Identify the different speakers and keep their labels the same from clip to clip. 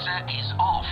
Speaker 1: sensor is off.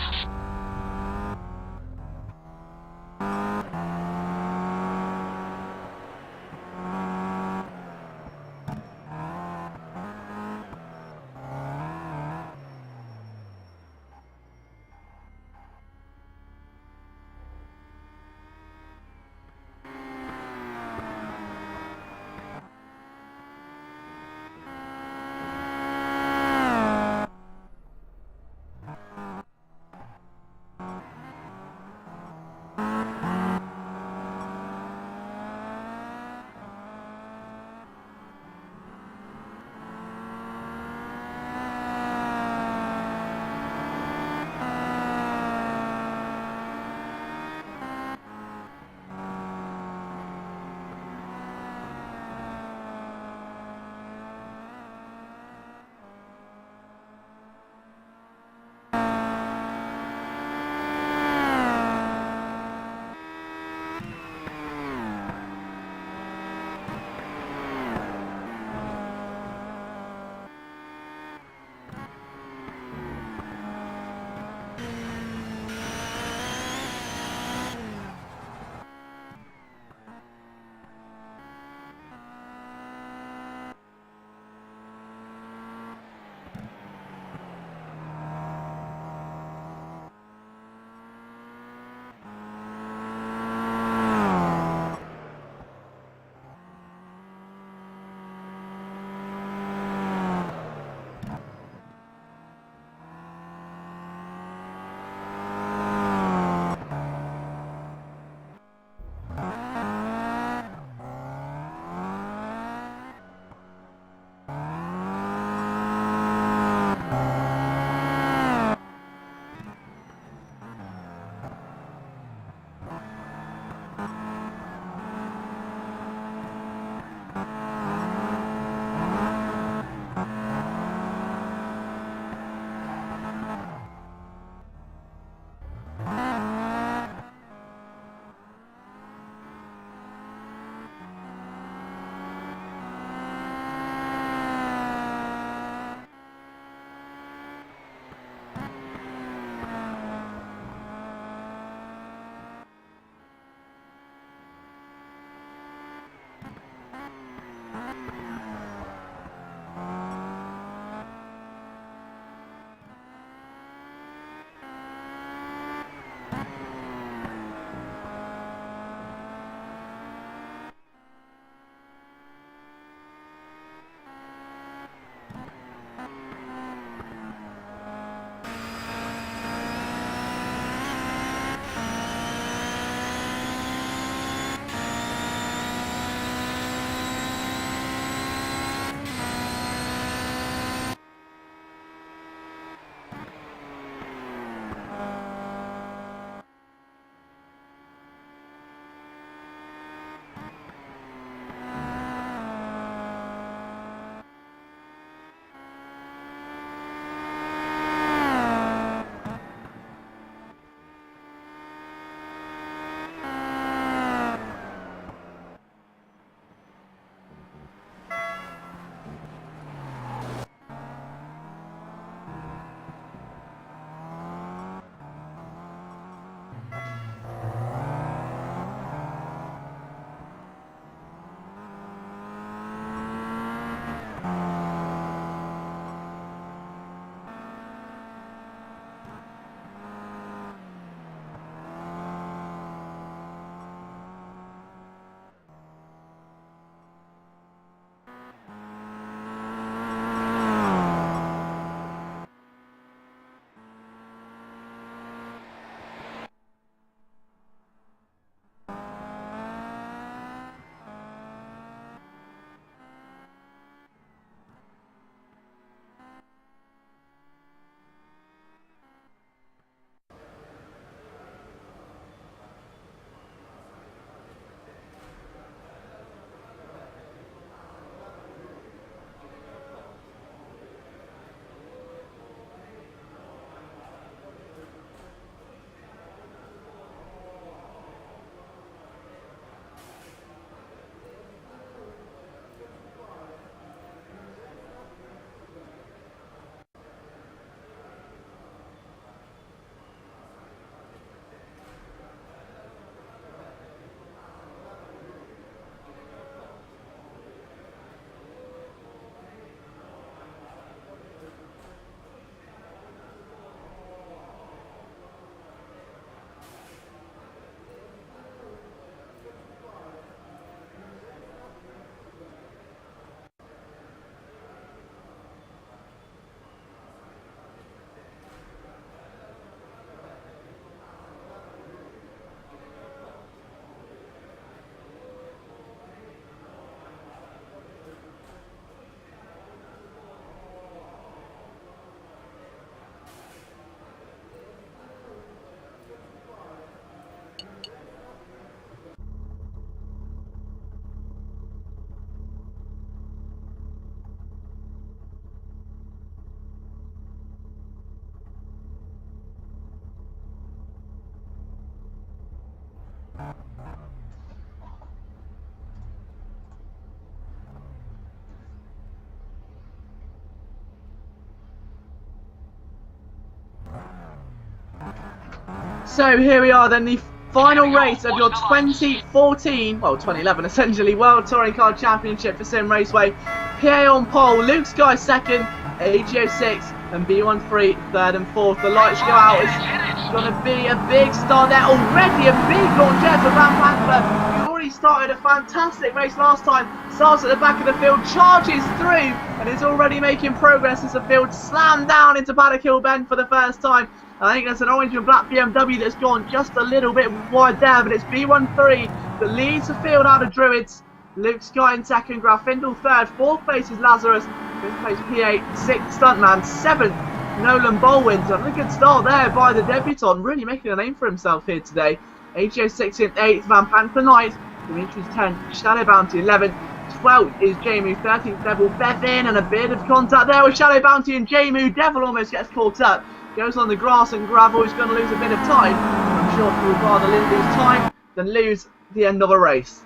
Speaker 1: So here we are then, the final race of your 2011 essentially, World Touring Car Championship for Simraceway. PA on pole, Luke Sky second, AGO 6 and B13 third and fourth. The lights go out, it's going to be a big start there, already a big launch there for Van Pantler. He already started a fantastic race last time, starts at the back of the field, charges through and is already making progress as the field slammed down into Paddock Hill Bend for the first time. I think there's an orange and black BMW that's gone just a little bit wide there, but it's B13 that leads the field out of Druids. Luke Sky in second, Grafindle third, fourth place is Lazarus, fifth place P8, sixth Stuntman, seventh Nolan Bolwins. And a good start there by the debutant, really making a name for himself here today. AGO 6th in 8th, Van Panther 9th, Dimitri's 10th, Shadow Bounty 11th, 12th is Jamu, 13th Devil, Bevin, and a bit of contact there with Shadow Bounty and Jamu. Devil almost gets caught up. Goes on the grass and gravel, he's going to lose a bit of time. I'm sure he would rather lose time than lose the end of a race.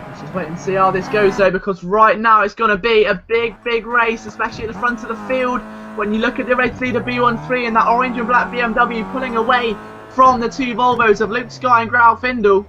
Speaker 1: Let's just wait and see how this goes though, because right now it's going to be a big race, especially at the front of the field. When you look at the race leader B13 and that orange and black BMW pulling away from the two Volvos of Luke Sky and Grafindle.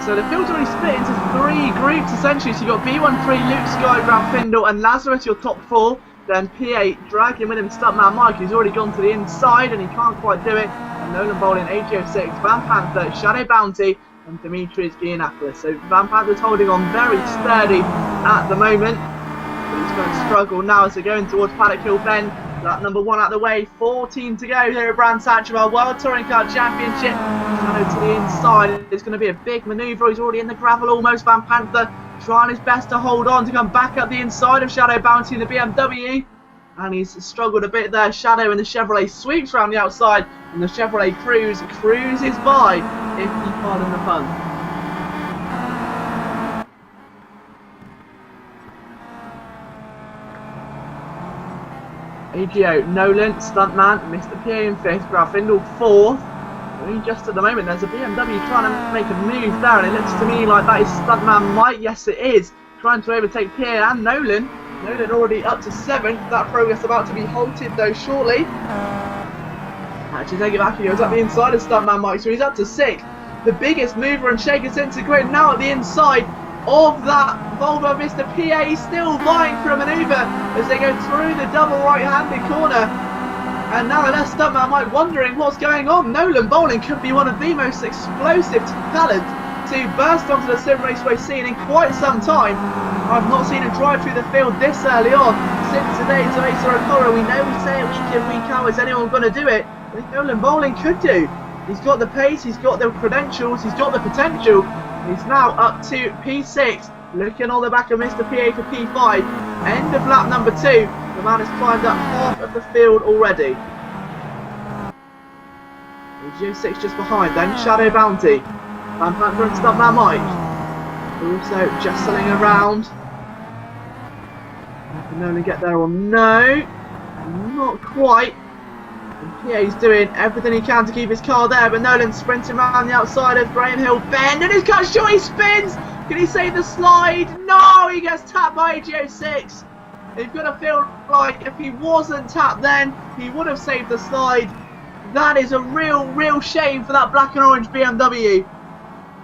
Speaker 1: So the field's already split into three groups essentially. So you've got B13, Luke Sky, Grafindle and Lazarus, your top four. Then P8, dragging with him Stuntman Mike, who's already gone to the inside and he can't quite do it. And Nolan Bowling, AGO 6, Van Panther, Shadow Bounty and Dimitri's Giannakis. So Van Panther's holding on very sturdy at the moment. But he's going to struggle now as they're going towards Paddock Hill Bend. That number one out of the way, 14 to go here at Brands Hatch, our World Touring Car Championship. Shadow to the inside, it's going to be a big manoeuvre, he's already in the gravel almost. Van Panther trying his best to hold on to come back up the inside of Shadow Bounty in the BMW. And he's struggled a bit there. Shadow and the Chevrolet sweeps around the outside and the Chevrolet cruises by, if you pardon the pun. AGO, Nolan, Stuntman, Mr. PA in 5th, Grafindle 4th. Only just at the moment there's a BMW trying to make a move there and it looks to me like that is Stuntman Mike. Yes it is, trying to overtake PA and Nolan. Nolan already up to 7th, that progress about to be halted though shortly. Actually take it back, he goes up the inside of Stuntman Mike, so he's up to 6th. The biggest mover and shaker since the grid now at the inside of that Volvo. Mr. PA still vying for a manoeuvre as they go through the double right-handed corner. And now that's Stuntman Mike wondering what's going on. Nolan Bowling could be one of the most explosive talents to burst onto the Simraceway scene in quite some time. I've not seen him drive through the field this early on since the days of Asa Okora. We know we say it week in, week out, is anyone going to do it? I think Nolan Bowling could do. He's got the pace, he's got the credentials, he's got the potential. He's now up to P6, looking on the back of Mr. PA for P5. End of lap number 2. The man has climbed up half of the field already. AGO 6 just behind, then Shadow Bounty. Van Panther and Stuntman Mike. Also jostling around. Can Nolan get there or no? Not quite. And PA's doing everything he can to keep his car there, but Nolan's sprinting around the outside of Graham Hill Bend and he's cut short, he spins! Can he save the slide? No! He gets tapped by AGO 6. It's going to feel like if he wasn't tapped then, he would have saved the slide. That is a real shame for that black and orange BMW.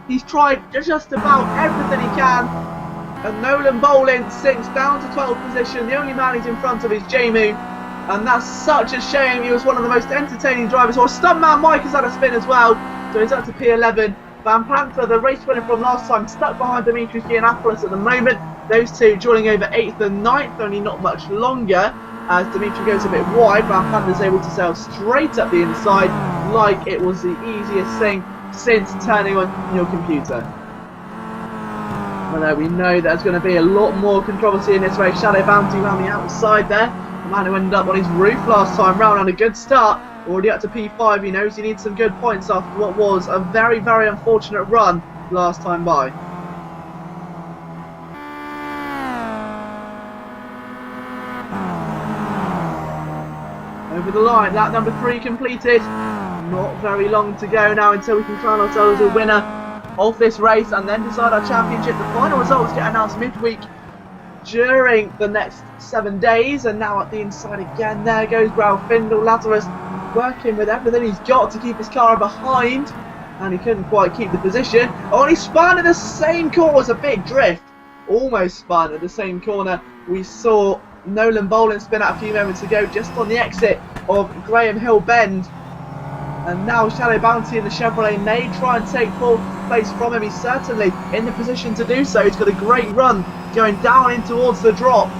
Speaker 1: He's tried just about everything he can. And Nolan Bowling sinks down to 12th position. The only man he's in front of is Jamu. And that's such a shame. He was one of the most entertaining drivers. Well, Stuntman Mike has had a spin as well. So he's up to P11. Van Panther, the race winner from last time, stuck behind Dimitri's Giannakis at the moment. Those two joining over 8th and 9th, only not much longer. As Dimitri goes a bit wide, Van Panther's able to sail straight up the inside like it was the easiest thing since turning on your computer. Well, we know there's going to be a lot more controversy in this race. Shadow Bounty around the outside there. The man who ended up on his roof last time round on a good start. Already up to P5, he knows he needs some good points after what was a very unfortunate run last time by. Over the line, lap number 3 completed. Not very long to go now until we can crown ourselves a winner of this race and then decide our championship. The final results get announced midweek during the next 7 days. And now at the inside again, there goes Findle. Lazarus working with everything he's got to keep his car behind, and he couldn't quite keep the position. Oh, and he spun in the same corner. It's a big drift. Almost spun at the same corner. We saw Nolan Bolin spin out a few moments ago just on the exit of Graham Hill Bend. And now Shadow Bounty in the Chevrolet may try and take fourth place from him. He's certainly in the position to do so. He's got a great run going down in towards the drop.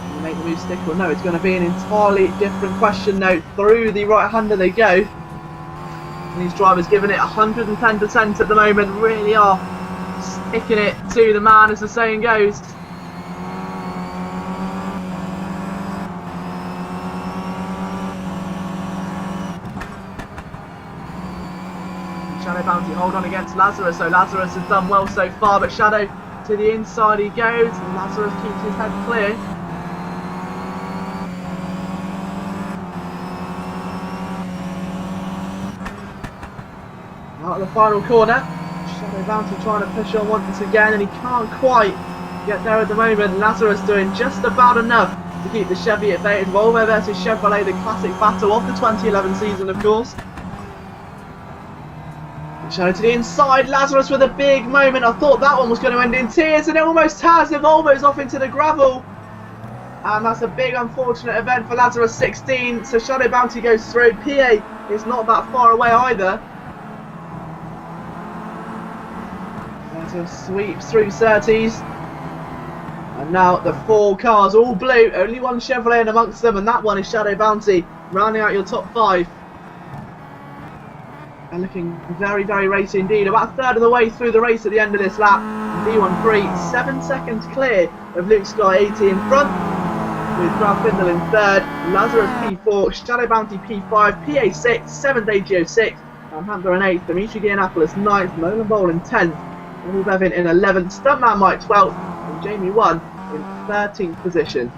Speaker 1: Will he make the move stick or no? It's going to be an entirely different question now. Through the right-hander they go. And these drivers giving it 110% at the moment. Really are sticking it to the man, as the saying goes. Shadow Bounty hold on against Lazarus, so Lazarus has done well so far, but Shadow to the inside he goes, and Lazarus keeps his head clear. Out of the final corner, Shadow Bounty trying to push on once again, and he can't quite get there at the moment. Lazarus doing just about enough to keep the Chevy at bay. It's Volvo versus Chevrolet, the classic battle of the 2011 season, of course. Shadow to the inside, Lazarus with a big moment. I thought that one was going to end in tears, and it almost has. The Volvo's off into the gravel, and that's a big unfortunate event for Lazarus 16. So Shadow Bounty goes through. PA is not that far away either. Lazarus sweeps through Surtees, and now the 4 cars all blue. Only one Chevrolet in amongst them, and that one is Shadow Bounty, rounding out your top 5. And looking very, very racy indeed. About a third of the way through the race at the end of this lap. V13, 7 seconds clear of Luke Sky 80 in front, with Findle in third, Lazarus P4, Shadow Bounty P5, PA6, 7th AGO6, and Panther in 8th, Dimitri Giannopoulos 9th, Nolan Bowl in 10th, Paul Bevin in 11th, Stuntman Mike 12th, and Jamie 1 in 13th position.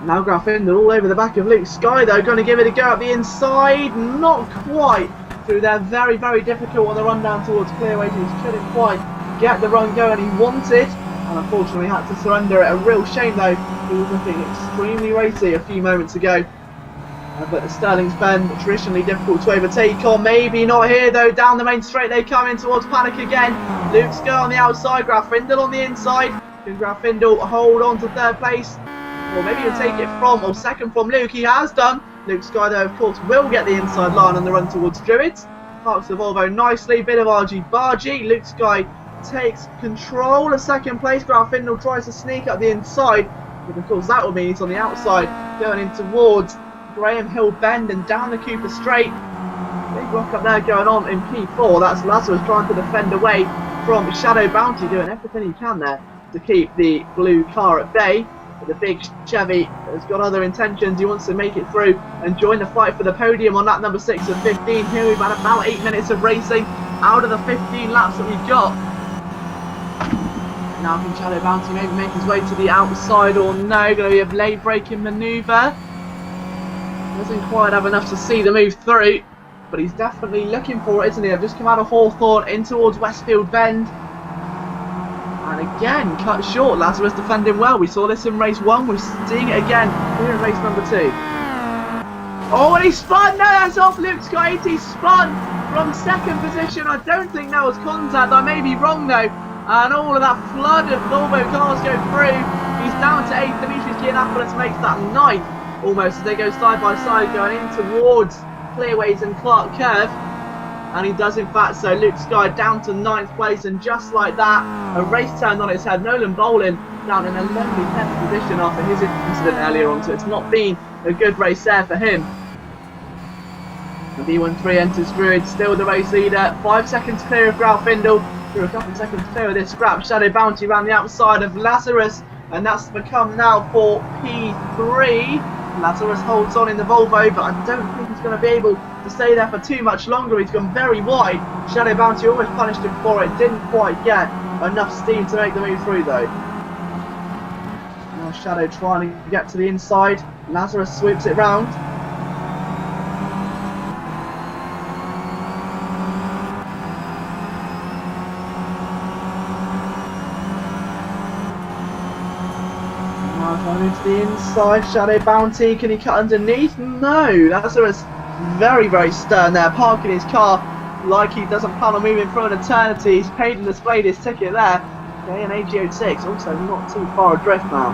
Speaker 1: Now Findle all over the back of Luke Sky though, going to give it a go up the inside, not quite through there, very, very difficult on the run down towards Clearway. He couldn't quite get the run going he wanted, and unfortunately had to surrender it. A real shame though, he was looking extremely racy a few moments ago. But the Sterling's Bend, traditionally difficult to overtake on, maybe not here though. Down the main straight they come in towards Panic again. Luke Sky on the outside, Findle on the inside. Can Findle hold on to third place? Or maybe he'll take it from, or second from Luke. He has done. Luke Sky though, of course, will get the inside line on the run towards Druids. Parks the Volvo nicely, bit of argy-bargy. Luke Sky takes control of second place. Findle tries to sneak up the inside, but of course that will mean he's on the outside, going in towards Graham Hill Bend and down the Cooper Straight. Big rock up there going on in P4. That's Lazarus trying to defend away from Shadow Bounty, doing everything he can there to keep the blue car at bay. But the big Chevy has got other intentions. He wants to make it through and join the fight for the podium on lap number 6 of 15. Here we've had about 8 minutes of racing out of the 15 laps that we've got. Now can Shadow Bounty maybe make his way to the outside or no? Going to be a blade braking manoeuvre. Doesn't quite have enough to see the move through, but he's definitely looking for it, isn't he? I've just come out of Hawthorne in towards Westfield Bend. And again, cut short. Lazarus defending well. We saw this in race 1. We're seeing it again here in race number 2. Oh, and he spun! No, that's off Luke Sky. He spun from second position. I don't think that was contact. I may be wrong though. And all of that flood of Volvo cars go through. He's down to 8th. Dimitri Giannopoulos makes that 9th. Almost as they go side by side going in towards Clearways and Clark Curve. And he does in fact so. Luke Sky down to 9th place, and just like that, a race turned on its head. Nolan Bolin down in a lonely 10th position after his incident earlier on, so it's not been a good race there for him. The V13 enters Druid, still the race leader, 5 seconds clear of Findle, through a couple of seconds clear of this scrap. Shadow Bounty around the outside of Lazarus, and that's become now for P3. Lazarus holds on in the Volvo, but I don't think he's going to be able to stay there for too much longer. He's gone very wide. Shadow Bounty almost punished him for it, didn't quite get enough steam to make the move through though. Now Shadow trying to get to the inside. Lazarus swoops it round. Going into the inside, Shadow Bounty, can he cut underneath? No, Lazarus very, very stern there, parking his car like he doesn't plan on moving for an eternity. He's paid and displayed his ticket there. Okay, and AG06 also not too far adrift now.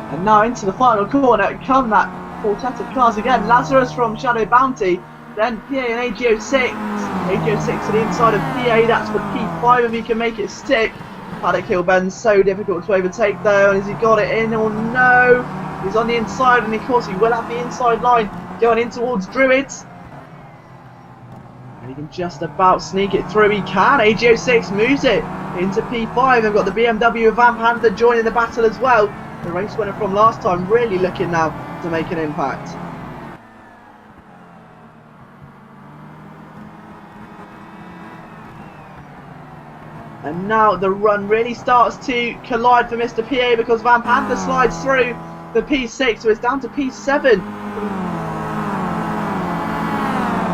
Speaker 1: And now into the final corner come that quartet of cars again. Lazarus from Shadow Bounty, then PA and AG06. AG06 to the inside of PA, that's for P5 if he can make it stick. Paddock Hill bend so difficult to overtake though, and has he got it in or no? He's on the inside, and of course he will have the inside line going in towards Druids. And he can just about sneak it through, he can. AG06 moves it into P5. They've got the BMW Van Panther joining the battle as well. The race winner from last time really looking now to make an impact. And now the run really starts to collide for Mr. PA because Van Panther slides through the P6, so it's down to P7.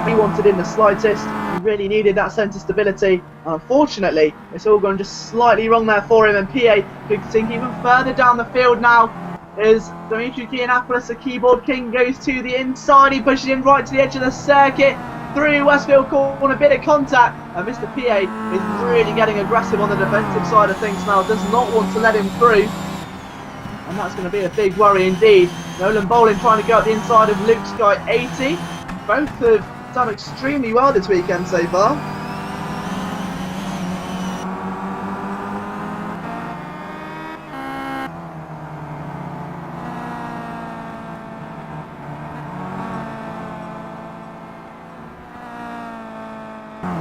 Speaker 1: He wanted in the slightest. He really needed that centre stability. Unfortunately, it's all gone just slightly wrong there for him, and PA could sink even further down the field now as Dimitri Giannopoulos, the keyboard king, goes to the inside. He pushes him right to the edge of the circuit through Westfield corner, a bit of contact, and Mr. PA is really getting aggressive on the defensive side of things now, does not want to let him through, and that's going to be a big worry indeed. Nolan Bolin trying to go up the inside of Luke Sky 80. Both have done extremely well this weekend so far.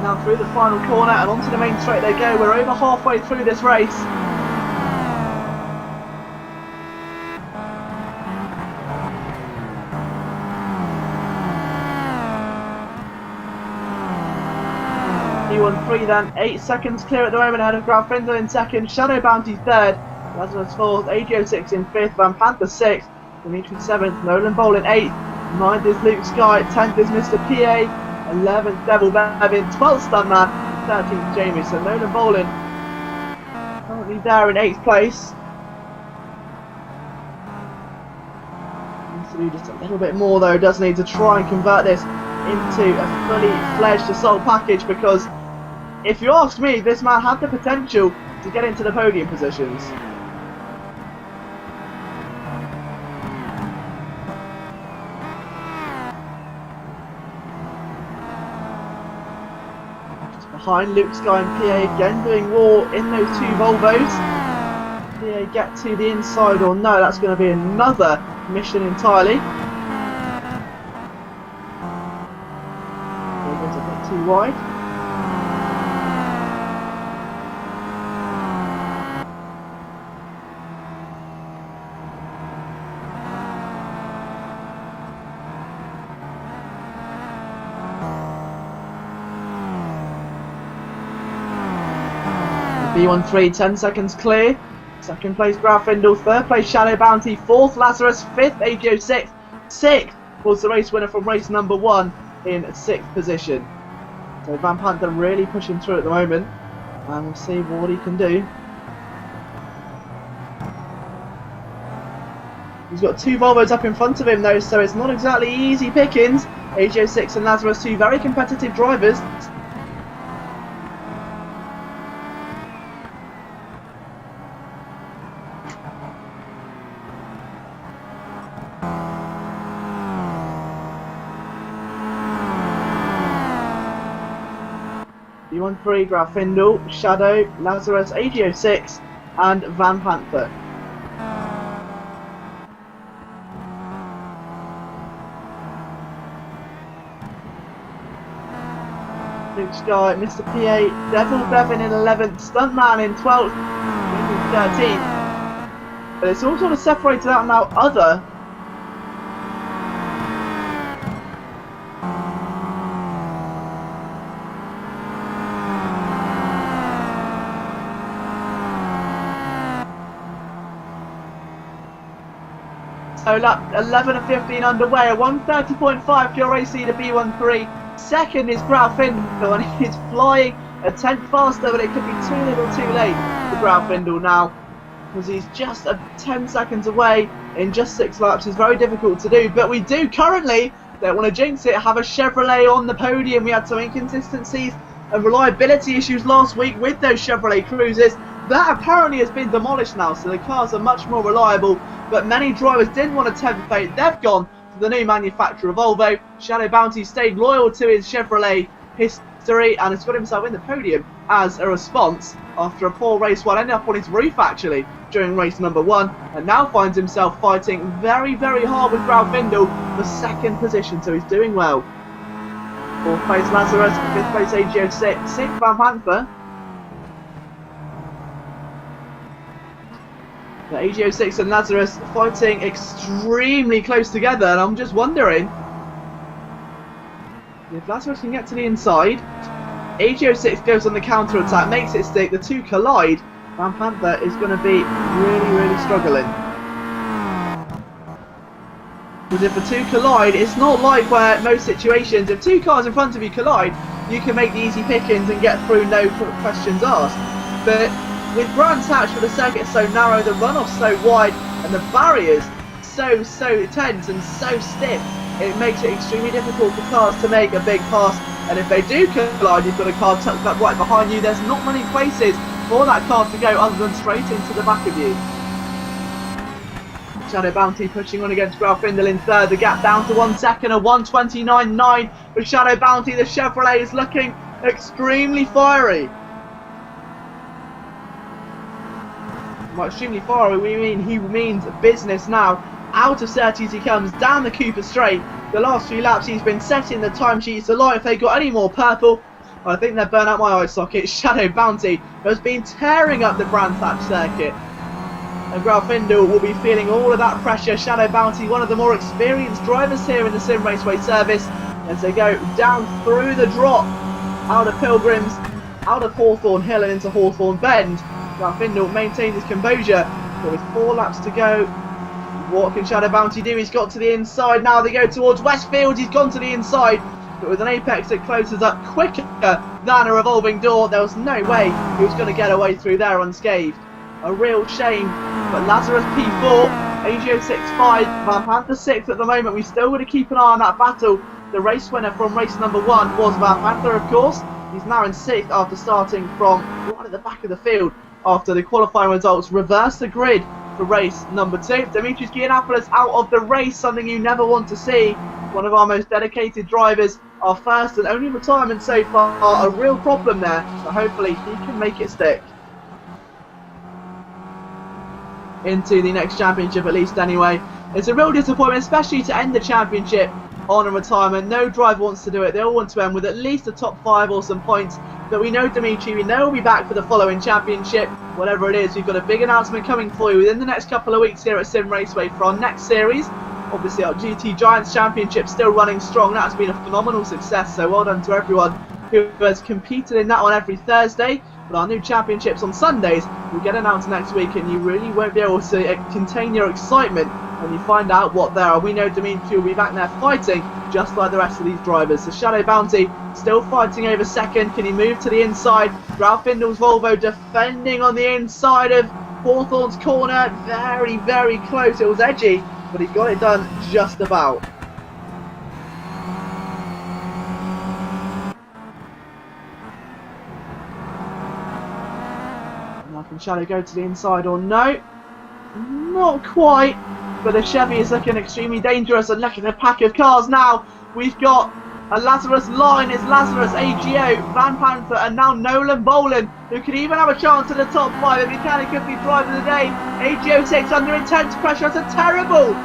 Speaker 1: Now through the final corner and onto the main straight they go. We're over halfway through this race. P13 then, 8 seconds clear at the moment ahead of Graf Findel in second, Shadow Bounty third, Lazarus fourth, AG06 in fifth, Van Panther sixth, Dimitri seventh, Nolan Bolin eighth, ninth is Luke Sky, 10th is Mr. PA, 11th Devil Bevin, 12th Stuntman, 13th Jamie. So Nolan Bolin currently there in 8th place. Needs to do just a little bit more though, doesn't he, to try and convert this into a fully fledged assault package, because if you ask me, this man had the potential to get into the podium positions. Just behind Luke Sky and PA again doing war in those two Volvos. PA get to the inside or no, that's going to be another mission entirely. It's a bit too wide. B13, 10 seconds clear. Second place Graf Findel, third place Shadow Bounty, fourth Lazarus, fifth AG06, sixth was the race winner from race number 1 in 6th position. So Van Panther really pushing through at the moment, and we'll see what he can do. He's got two Volvos up in front of him though, so it's not exactly easy pickings. AG06 and Lazarus, two very competitive drivers. B13, Graf Findel, Shadow, Lazarus, AG06 and Van Panther. Which guy? Mr. PA, Devil Bevan in 11th, Stuntman in 12th, in 13th. But it's all sort of separated out now. Other. So lap 11 and 15 underway, a 1:30.5 pure AC to B13. Second is Grauffindel, and he's flying a tenth faster, but it could be too little too late for Grauffindel now, because he's just 10 seconds away in just 6 laps. It's very difficult to do, but we do currently, don't want to jinx it, have a Chevrolet on the podium. We had some inconsistencies and reliability issues last week with those Chevrolet Cruisers. That apparently has been demolished now, so the cars are much more reliable, but many drivers didn't want to tempt fate. They've gone for the new manufacturer, Volvo. Shadow Bounty stayed loyal to his Chevrolet history and has got himself in the podium as a response after a poor race one. Ended up on his roof actually during race number 1, and now finds himself fighting very, very hard with Grauffindel for second position, so he's doing well. 4th place Lazarus, 5th place AGO6, 6th Van Panther. The AGO6 and Lazarus fighting extremely close together, and I'm just wondering if Lazarus can get to the inside. AGO6 goes on the counter attack, makes it stick, the two collide. Van Panther is going to be really, really struggling. Because if the two collide, it's not like where most situations, if two cars in front of you collide, you can make the easy pickings and get through no questions asked. But with Brands Hatch, for the circuit so narrow, the runoff so wide, and the barriers so tense and so stiff, it makes it extremely difficult for cars to make a big pass. And if they do collide, you've got a car tucked up right behind you. There's not many places for that car to go other than straight into the back of you. Shadow Bounty pushing on against Grauffindel in 3rd. The gap down to 1 second, a 1:29.9 for Shadow Bounty. The Chevrolet is looking extremely fiery. By extremely far, he means business now. Out of 30s he comes, down the Cooper straight. The last few laps he's been setting the timesheets alight. If they got any more purple, I think they've burnt out my eye socket. Shadow Bounty has been tearing up the Brands Hatch circuit, and Grauffindel will be feeling all of that pressure. Shadow Bounty, one of the more experienced drivers here in the Simraceway service, as they go down through the drop, out of Pilgrims, out of Hawthorne Hill and into Hawthorne Bend. Grauffindel maintains his composure, but with 4 laps to go, what can Shadow Bounty do? He's got to the inside. Now they go towards Westfield. He's gone to the inside, but with an apex that closes up quicker than a revolving door, there was no way he was going to get away through there unscathed. A real shame, but Lazarus P4, AGO 6.5, Van Panther 6th at the moment. We still got to keep an eye on that battle. The race winner from race number 1 was Van Panther, of course. He's now in 6th after starting from right at the back of the field after the qualifying results reversed the grid for race number 2. Dimitris Giannopoulos out of the race, something you never want to see. One of our most dedicated drivers, our first and only retirement so far. A real problem there, but hopefully he can make it stick into the next championship, at least anyway. It's a real disappointment, especially to end the championship on a retirement. No driver wants to do it. They all want to end with at least a top 5 or some points. But we know Dimitri, we know we'll be back for the following championship. Whatever it is, we've got a big announcement coming for you within the next couple of weeks here at Simraceway for our next series. Obviously our GT Giants Championship still running strong. That's been a phenomenal success, so well done to everyone who has competed in that one every Thursday. But our new championships on Sundays will get announced next week, and you really won't be able to contain your excitement when you find out what they are. We know Dimitri will be back there fighting just like the rest of these drivers. So Shadow Bounty still fighting over second. Can he move to the inside? Graufindel's Volvo defending on the inside of Hawthorne's corner. Very, very close. It was edgy, but he got it done just about. Now can Shadow go to the inside or no? Not quite. But the Chevy is looking extremely dangerous, and look at the pack of cars now. We've got a Lazarus line, it's Lazarus, AGO, Van Panther, and now Nolan Boland, who could even have a chance at the top 5 if he can. He could be driver of the day. AGO 6 under intense pressure. It's a terrible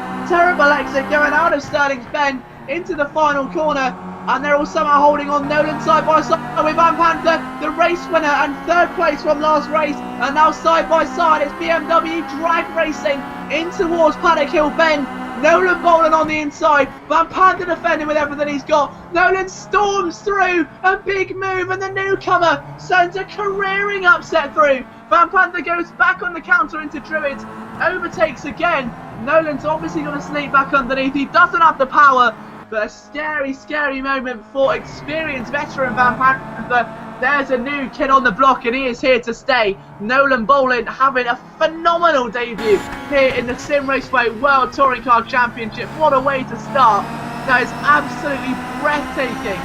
Speaker 1: exit going out of Sterling's Bend into the final corner. and they're all somehow holding on. Nolan side by side with Van Panther, the race winner and 3rd place from last race, and now side by side it's BMW drag racing in towards Paddock Hill Bend. Nolan Bolin on the inside, Van Panther defending with everything he's got. Nolan storms through, a big move, and the newcomer sends a careering upset through. Van Panther goes back on the counter into Druids, overtakes again. Nolan's obviously going to sneak back underneath, he doesn't have the power, but a scary, scary moment for experienced veteran Van Panther. There's a new kid on the block and he is here to stay. Nolan Bolin having a phenomenal debut here in the Simraceway World Touring Car Championship. What a way to start. That is absolutely breathtaking.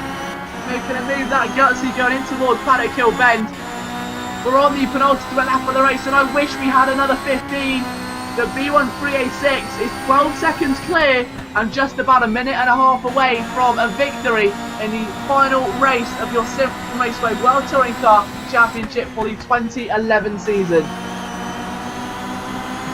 Speaker 1: Making a move that gutsy going in towards Paddock Hill Bend. We're on the penultimate lap of the race and I wish we had another 15. The B1386 is 12 seconds clear and just about a minute and a half away from a victory in the final race of your Simraceway World Touring Car Championship for the 2011 season.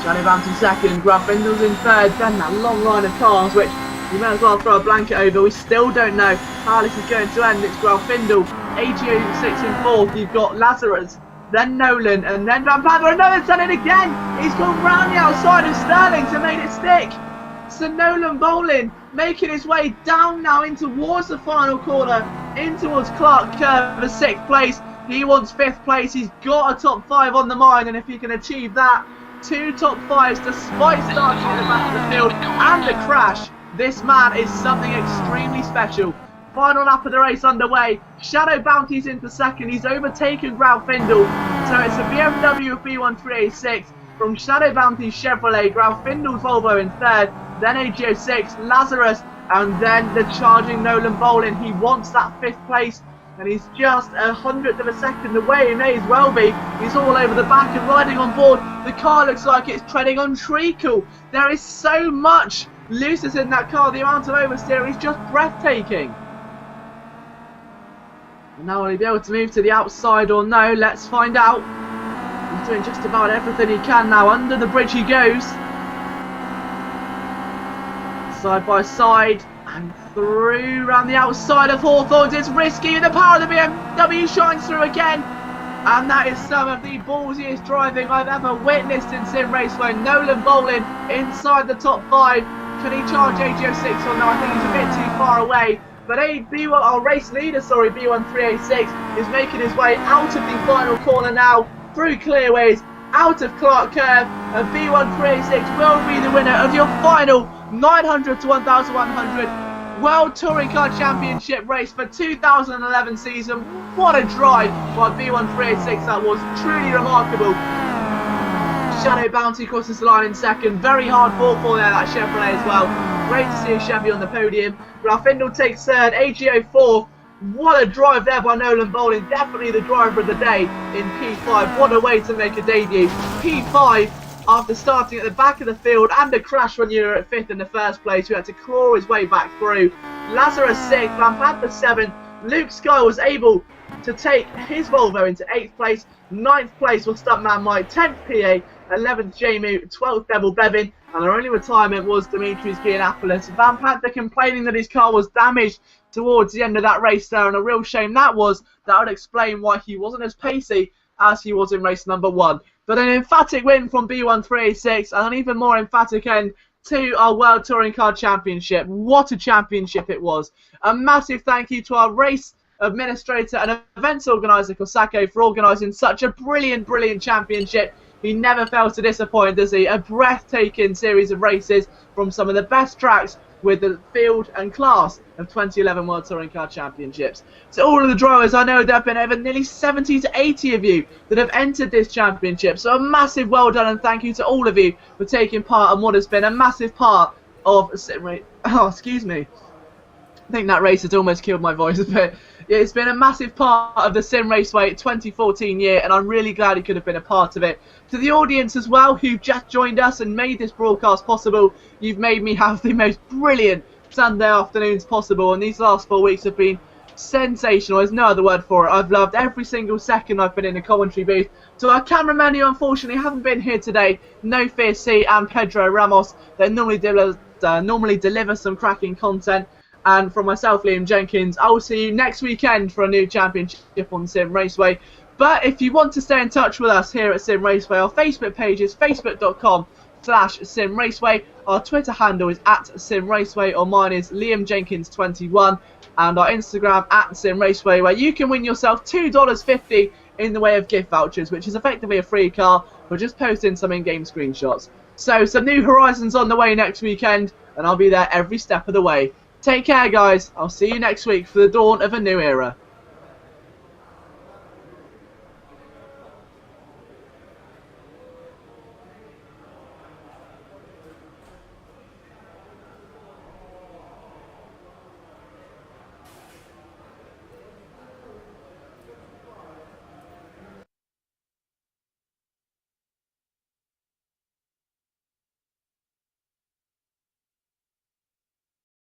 Speaker 1: Johnny Bampton second, Graffindel's in third, then that long line of cars which you may as well throw a blanket over. We still don't know how this is going to end. It's Grafindel, AGO6 in fourth, you've got Lazarus, then Nolan, and then Van Panther, and Nolan's done it again! He's gone round the outside of Sterling to make it stick! So Nolan Bolin making his way down now in towards the final corner, in towards Clark Kerr for 6th place. He wants 5th place, he's got a top 5 on the mind, and if he can achieve that, 2 top 5s despite starting at the back of the field and the crash, this man is something extremely special. Final lap of the race underway. Shadow Bounty's into second. He's overtaken Grafindel. So it's a BMW B1386 from Shadow Bounty Chevrolet. Graffindel's Volvo in third. Then AGO6, Lazarus, and then the charging Nolan Bolin. He wants that 5th place, and he's just 100th of a second away. He may as well be. He's all over the back and riding on board. The car looks like it's treading on treacle. There is so much looseness in that car. The amount of oversteer is just breathtaking. Now will he be able to move to the outside or no? Let's find out. He's doing just about everything he can now. Under the bridge he goes. Side by side and through around the outside of Hawthorns. It's risky. The power of the BMW shines through again. And that is some of the ballsiest driving I've ever witnessed in Simraceway. Nolan Bolin inside the top 5. Can he charge AGO6 or no? I think he's a bit too far away. But our race leader, B1386, is making his way out of the final corner now, through clearways, out of Clark Curve, and B1386 will be the winner of your final 900 to 1100 World Touring Car Championship race for 2011 season. What a drive by B1386, that was truly remarkable. Shadow Bounty crosses the line in second, very hard fought for there, that Chevrolet as well. Great to see a Chevy on the podium. Grafindel takes third, AGO fourth. What a drive there by Nolan Bolin. Definitely the driver of the day in P5. What a way to make a debut. P5 after starting at the back of the field and a crash when you were at 5th in the first place. You had to claw his way back through. Lazarus 6th, Van Panther 7th. Luke Sky was able to take his Volvo into 8th place. 9th place was Stuntman Mike, 10th PA, 11th Jamu, 12th Devil Bevin, and our only retirement was Dimitri's Giannopoulos. Van Panther complaining that his car was damaged towards the end of that race there, and a real shame that was. That would explain why he wasn't as pacey as he was in race number 1. But an emphatic win from B1386 and an even more emphatic end to our World Touring Car Championship. What a championship it was. A massive thank you to our race administrator and events organiser Kosako for organising such a brilliant championship. He never fails to disappoint, does he? A breathtaking series of races from some of the best tracks with the field and class of 2011 World Touring Car Championships. So all of the drivers, I know there have been over nearly 70 to 80 of you that have entered this championship. So a massive well done and thank you to all of you for taking part in what has been a massive part of... Oh, excuse me. I think that race has almost killed my voice, but it's been a massive part of the Simraceway 2014 year, and I'm really glad he could have been a part of it. To the audience as well, who just joined us and made this broadcast possible, you've made me have the most brilliant Sunday afternoons possible, and these last 4 weeks have been sensational. There's no other word for it. I've loved every single second I've been in the commentary booth. To our cameramen who unfortunately haven't been here today, No Fear C and Pedro Ramos, they normally deliver some cracking content. And from myself, Liam Jenkins, I will see you next weekend for a new championship on Sim Raceway. But if you want to stay in touch with us here at Sim Raceway, our Facebook page is facebook.com/Sim Raceway. Our Twitter handle is @Sim Raceway, or mine is Liam Jenkins21. And our Instagram @Sim Raceway, where you can win yourself $2.50 in the way of gift vouchers, which is effectively a free car for just posting some in-game screenshots. So some new horizons on the way next weekend, and I'll be there every step of the way. Take care, guys. I'll see you next week for the dawn of a new era.